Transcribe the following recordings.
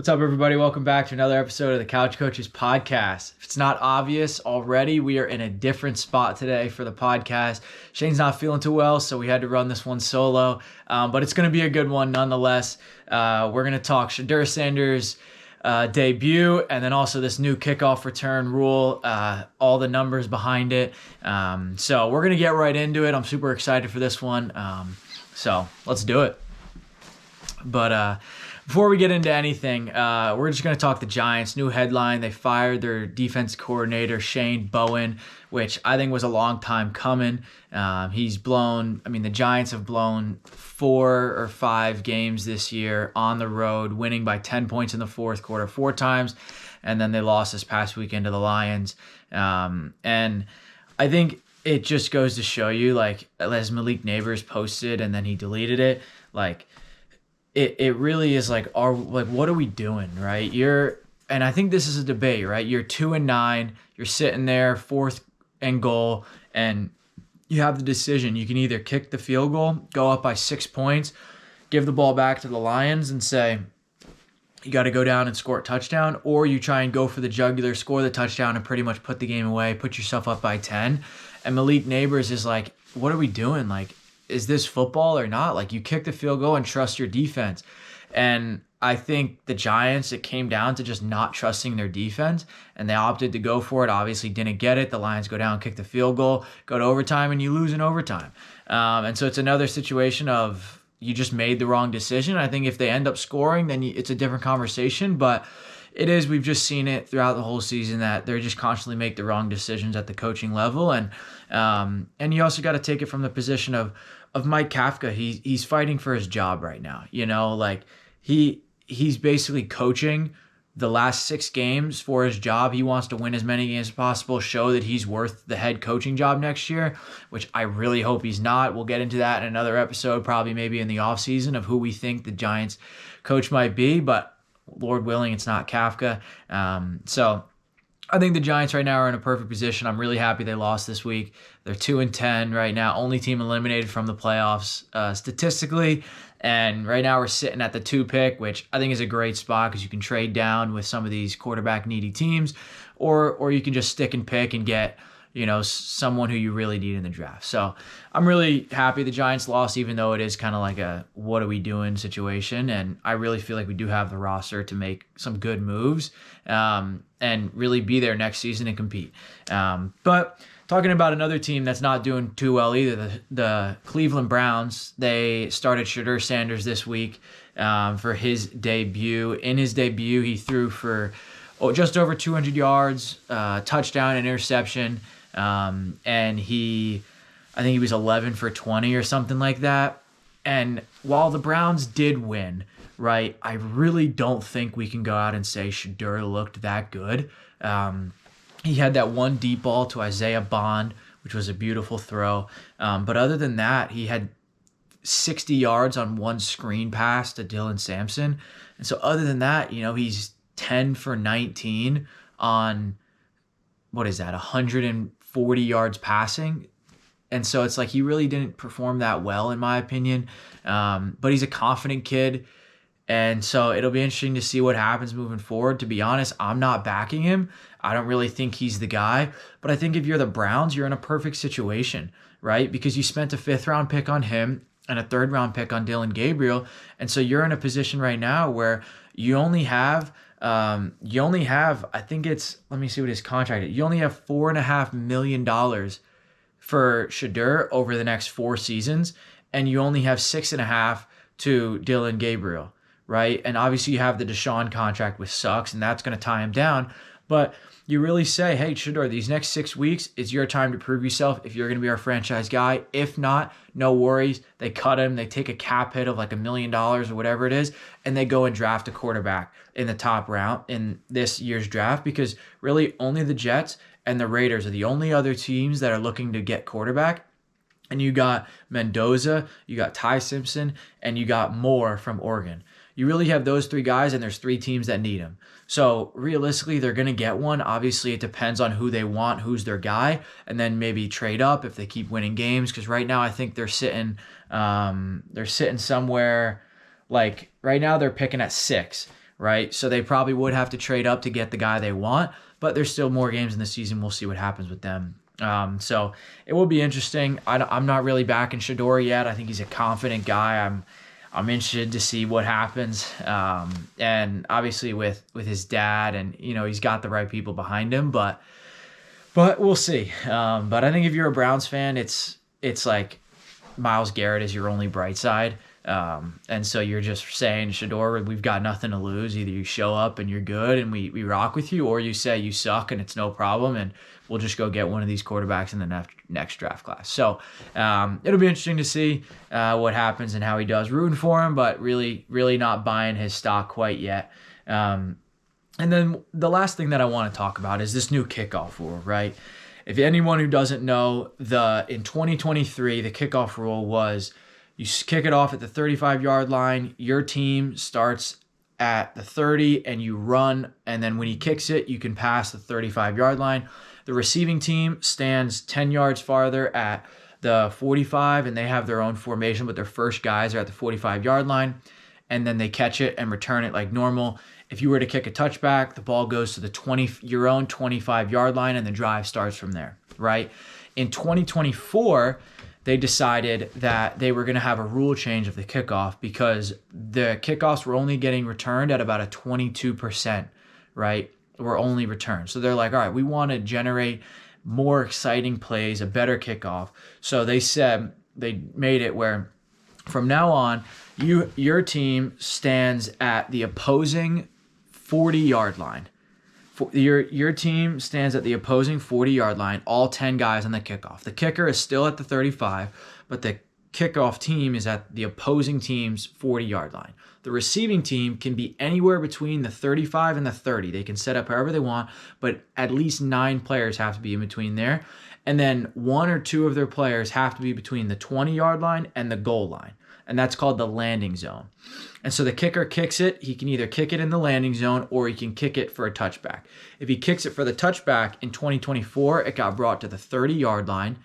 What's up, everybody? Welcome back to another episode of the Couch Coaches podcast. If it's not obvious already, we are in a different spot today for the podcast. Shane's not feeling too well, so we had to run this one solo, but it's going to be a good one nonetheless. We're going to talk Sheddeur Sanders' debut, and then also this new kickoff return rule, all the numbers behind it. So we're going to get right into it. I'm super excited for this one, so let's do it. But before we get into anything, we're just going to talk the Giants. New headline, they fired their defense coordinator, Shane Bowen, which I think was a long time coming. The Giants have blown 4 or 5 games this year on the road, winning by 10 points in the fourth quarter 4 times, and then they lost this past weekend to the Lions. And I think it just goes to show you, like, as Malik Neighbors posted and then he deleted it, like, It really is like, what are we doing, right? And I think this is a debate, right? You're 2-9, you're sitting there, 4th and goal, and you have the decision. You can either kick the field goal, go up by 6 points, give the ball back to the Lions and say, you got to go down and score a touchdown, or you try and go for the jugular, score the touchdown, and pretty much put the game away, put yourself up by 10. And Malik Neighbors is like, what are we doing? Like, is this football or not? Like, you kick the field goal and trust your defense. And I think the Giants, it came down to just not trusting their defense, and they opted to go for it. Obviously didn't get it. The Lions go down, kick the field goal, go to overtime, and you lose in overtime. And so it's another situation of you just made the wrong decision. I think if they end up scoring, then it's a different conversation, but we've just seen it throughout the whole season that they're just constantly make the wrong decisions at the coaching level. And you also got to take it from the position of Mike Kafka. He's fighting for his job right now. You know, like he's basically coaching the last 6 games for his job. He wants to win as many games as possible, show that he's worth the head coaching job next year, which I really hope he's not. We'll get into that in another episode, probably maybe in the offseason, of who we think the Giants coach might be, but Lord willing, it's not Kafka. So I think the Giants right now are in a perfect position. I'm really happy they lost this week. They're 2-10 right now, only team eliminated from the playoffs statistically. And right now we're sitting at the 2 pick, which I think is a great spot because you can trade down with some of these quarterback needy teams, or you can just stick and pick and get, you know, someone who you really need in the draft. So I'm really happy the Giants lost, even though it is kind of like a what are we doing situation. And I really feel like we do have the roster to make some good moves and really be there next season and compete. But talking about another team that's not doing too well either, the Cleveland Browns, they started Sheddeur Sanders this week for his debut. In his debut, he threw for just over 200 yards, touchdown, and interception. And I think he was 11 for 20 or something like that. And while the Browns did win, right, I really don't think we can go out and say Sheddeur looked that good. He had that one deep ball to Isaiah Bond, which was a beautiful throw. But other than that, he had 60 yards on one screen pass to Dylan Sampson. And so other than that, you know, he's 10 for 19 on, 140 yards passing. And so it's like he really didn't perform that well, in my opinion. But he's a confident kid. And so it'll be interesting to see what happens moving forward. To be honest, I'm not backing him. I don't really think he's the guy. But I think if you're the Browns, you're in a perfect situation, right? Because you spent a 5th-round pick on him and a 3rd-round pick on Dylan Gabriel. And so you're in a position right now where you only have, I think it's, let me see what his contract is. You only have $4.5 million for Sheddeur over the next 4 seasons, and you only have 6.5 to Dylan Gabriel, right? And obviously you have the Deshaun contract, which sucks, and that's going to tie him down. But you really say, hey, Sheddeur, these next 6 weeks, it's your time to prove yourself if you're going to be our franchise guy. If not, no worries. They cut him. They take a cap hit of like $1 million or whatever it is, and they go and draft a quarterback in the top round in this year's draft, because really only the Jets and the Raiders are the only other teams that are looking to get quarterback. And you got Mendoza, you got Ty Simpson, and you got Moore from Oregon. You really have those 3 guys, and there's 3 teams that need them. So realistically, they're going to get one. Obviously, it depends on who they want, who's their guy, and then maybe trade up if they keep winning games. Because right now, I think they're sitting somewhere like right now they're picking at 6, right? So they probably would have to trade up to get the guy they want, but there's still more games in the season. We'll see what happens with them. So it will be interesting. I'm not really backing Sheddeur yet. I think he's a confident guy. I'm interested to see what happens. And obviously with his dad, and he's got the right people behind him, but we'll see. But I think if you're a Browns fan, it's like Myles Garrett is your only bright side. And so you're just saying, Sheddeur, we've got nothing to lose. Either you show up and you're good and we rock with you, or you say you suck and it's no problem and we'll just go get one of these quarterbacks in the next draft class. So it'll be interesting to see what happens and how he does. Rooting for him, but really, really not buying his stock quite yet. And then the last thing that I want to talk about is this new kickoff rule, right? If anyone who doesn't know, in 2023, the kickoff rule was you kick it off at the 35-yard line, your team starts at the 30 and you run, and then when he kicks it, you can pass the 35-yard line. The receiving team stands 10 yards farther at the 45 and they have their own formation, but their first guys are at the 45-yard line, and then they catch it and return it like normal. If you were to kick a touchback, the ball goes to the your own 25-yard line and the drive starts from there, right? In 2024, they decided that they were going to have a rule change of the kickoff because the kickoffs were only getting returned at about a 22%, right? Were only returned. So they're like, all right, we want to generate more exciting plays, a better kickoff. So they made it where from now on, your team stands at the opposing 40-yard line. Your team stands at the opposing 40-yard line, all 10 guys on the kickoff. The kicker is still at the 35, but the kickoff team is at the opposing team's 40-yard line. The receiving team can be anywhere between the 35 and the 30. They can set up however they want, but at least 9 players have to be in between there. And then 1 or 2 of their players have to be between the 20-yard line and the goal line. And that's called the landing zone. And so the kicker kicks it. He can either kick it in the landing zone or he can kick it for a touchback. If he kicks it for the touchback in 2024, it got brought to the 30-yard line.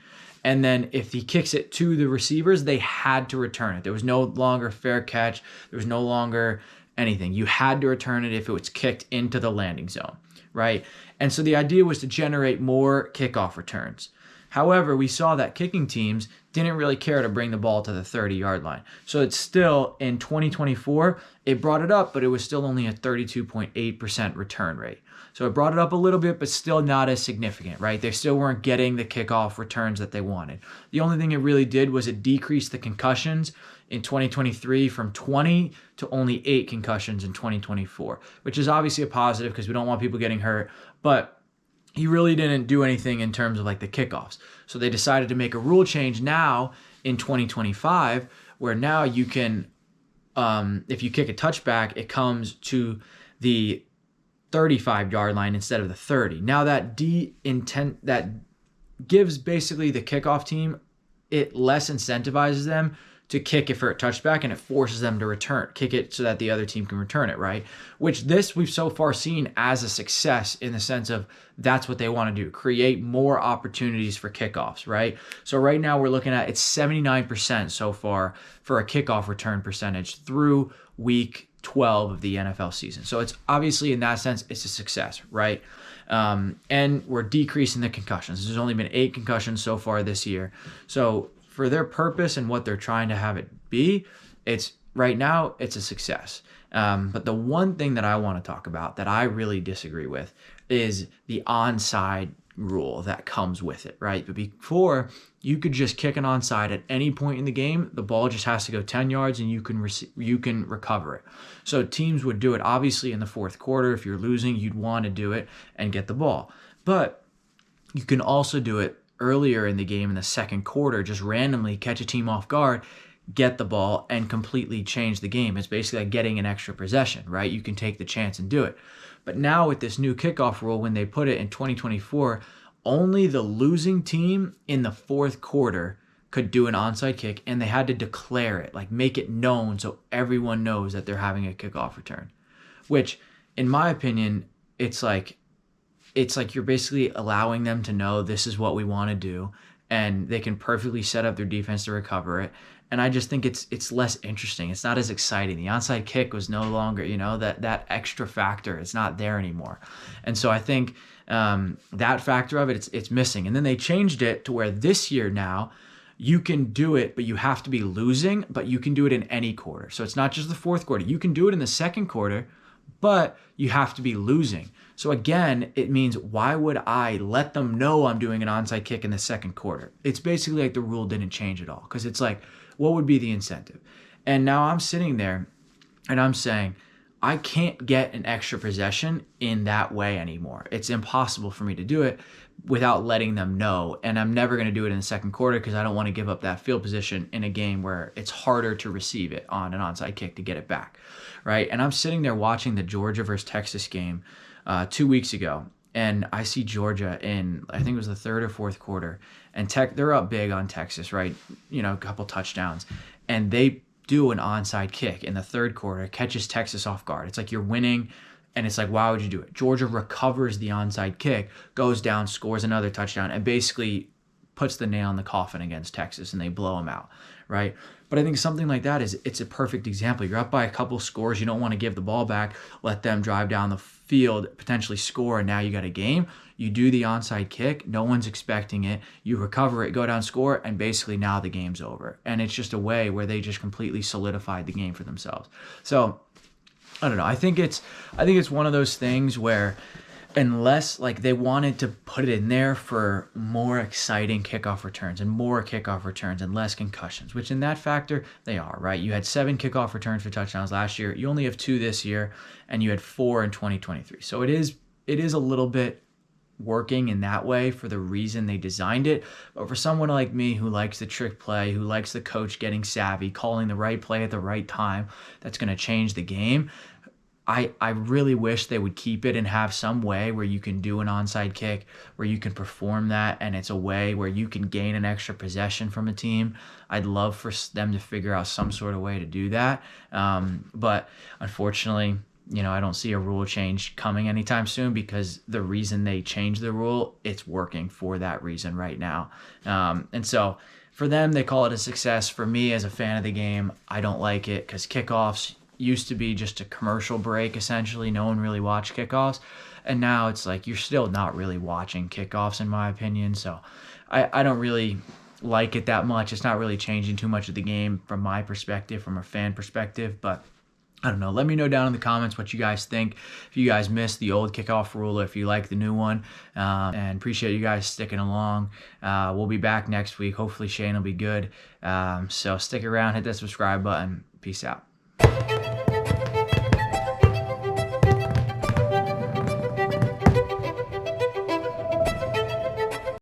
And then if he kicks it to the receivers, they had to return it. There was no longer fair catch. There was no longer anything. You had to return it if it was kicked into the landing zone, right? And so the idea was to generate more kickoff returns. However, we saw that kicking teams didn't really care to bring the ball to the 30-yard line. So it's still, in 2024, it brought it up, but it was still only a 32.8% return rate. So it brought it up a little bit, but still not as significant, right? They still weren't getting the kickoff returns that they wanted. The only thing it really did was it decreased the concussions in 2023 from 20 to only 8 concussions in 2024, which is obviously a positive because we don't want people getting hurt, but he really didn't do anything in terms of like the kickoffs. So they decided to make a rule change now in 2025 where now you can, if you kick a touchback, it comes to the 35-yard line instead of the 30. Now that gives basically the kickoff team, it less incentivizes them to kick it for a touchback, and it forces them to kick it so that the other team can return it, right? Which this we've so far seen as a success in the sense of that's what they want to do, create more opportunities for kickoffs, right? So right now we're looking at it's 79% so far for a kickoff return percentage through week 12 of the NFL season. So it's obviously in that sense, it's a success, right? And we're decreasing the concussions. There's only been 8 concussions so far this year. So for their purpose and what they're trying to have it be, it's right now, it's a success. But the one thing that I want to talk about that I really disagree with is the onside rule that comes with it, right? But before, you could just kick an onside at any point in the game. The ball just has to go 10 yards and you can recover it. So teams would do it obviously in the fourth quarter. If you're losing, you'd want to do it and get the ball. But you can also do it earlier in the game in the second quarter, just randomly catch a team off guard, get the ball, and completely change the game. It's basically like getting an extra possession, right? You can take the chance and do it. But now with this new kickoff rule, when they put it in 2024, only the losing team in the fourth quarter could do an onside kick, and they had to declare it, like make it known so everyone knows that they're having a kickoff return. Which, in my opinion, it's like you're basically allowing them to know this is what we want to do, and they can perfectly set up their defense to recover it. And I just think it's less interesting. It's not as exciting. The onside kick was no longer, that extra factor. It's not there anymore. And so I think that factor of it, it's missing. And then they changed it to where this year now you can do it, but you have to be losing, but you can do it in any quarter. So it's not just the fourth quarter. You can do it in the second quarter, but you have to be losing. So again, it means, why would I let them know I'm doing an onside kick in the second quarter? It's basically like the rule didn't change at all, because it's like, what would be the incentive? And now I'm sitting there and I'm saying, I can't get an extra possession in that way anymore. It's impossible for me to do it without letting them know. And I'm never going to do it in the second quarter, because I don't want to give up that field position in a game where it's harder to receive it on an onside kick to get it back, right? And I'm sitting there watching the Georgia versus Texas game 2 weeks ago. And I see Georgia in, I think it was the third or fourth quarter, and they're up big on Texas, right? A couple touchdowns. And they do an onside kick in the third quarter, catches Texas off guard. It's like, you're winning, and it's like, why would you do it? Georgia recovers the onside kick, goes down, scores another touchdown, and basically puts the nail in the coffin against Texas, and they blow them out, right? But I think something like that it's a perfect example. You're up by a couple scores. You don't want to give the ball back, let them drive down the field, potentially score, and now you got a game. You do the onside kick. No one's expecting it. You recover it, go down, score, and basically now the game's over. And it's just a way where they just completely solidified the game for themselves. So I don't know. I think it's one of those things where, unless they wanted to put it in there for more exciting kickoff returns and more kickoff returns and less concussions, which in that factor they are, right? You had 7 kickoff returns for touchdowns last year. You only have 2 this year, and you had 4 in 2023. So it is a little bit working in that way for the reason they designed it. But for someone like me who likes the trick play, who likes the coach getting savvy, calling the right play at the right time, that's going to change the game. I really wish they would keep it and have some way where you can do an onside kick, where you can perform that, and it's a way where you can gain an extra possession from a team. I'd love for them to figure out some sort of way to do that. But unfortunately, I don't see a rule change coming anytime soon, because the reason they changed the rule, it's working for that reason right now. And so for them, they call it a success. For me, as a fan of the game, I don't like it, because kickoffs used to be just a commercial break, essentially. No one really watched kickoffs. And now it's like, you're still not really watching kickoffs, in my opinion. So I don't really like it that much. It's not really changing too much of the game from my perspective, from a fan perspective. But I don't know. Let me know down in the comments what you guys think. If you guys missed the old kickoff rule, or if you like the new one. And appreciate you guys sticking along. We'll be back next week. Hopefully Shane will be good. So stick around, hit that subscribe button. Peace out.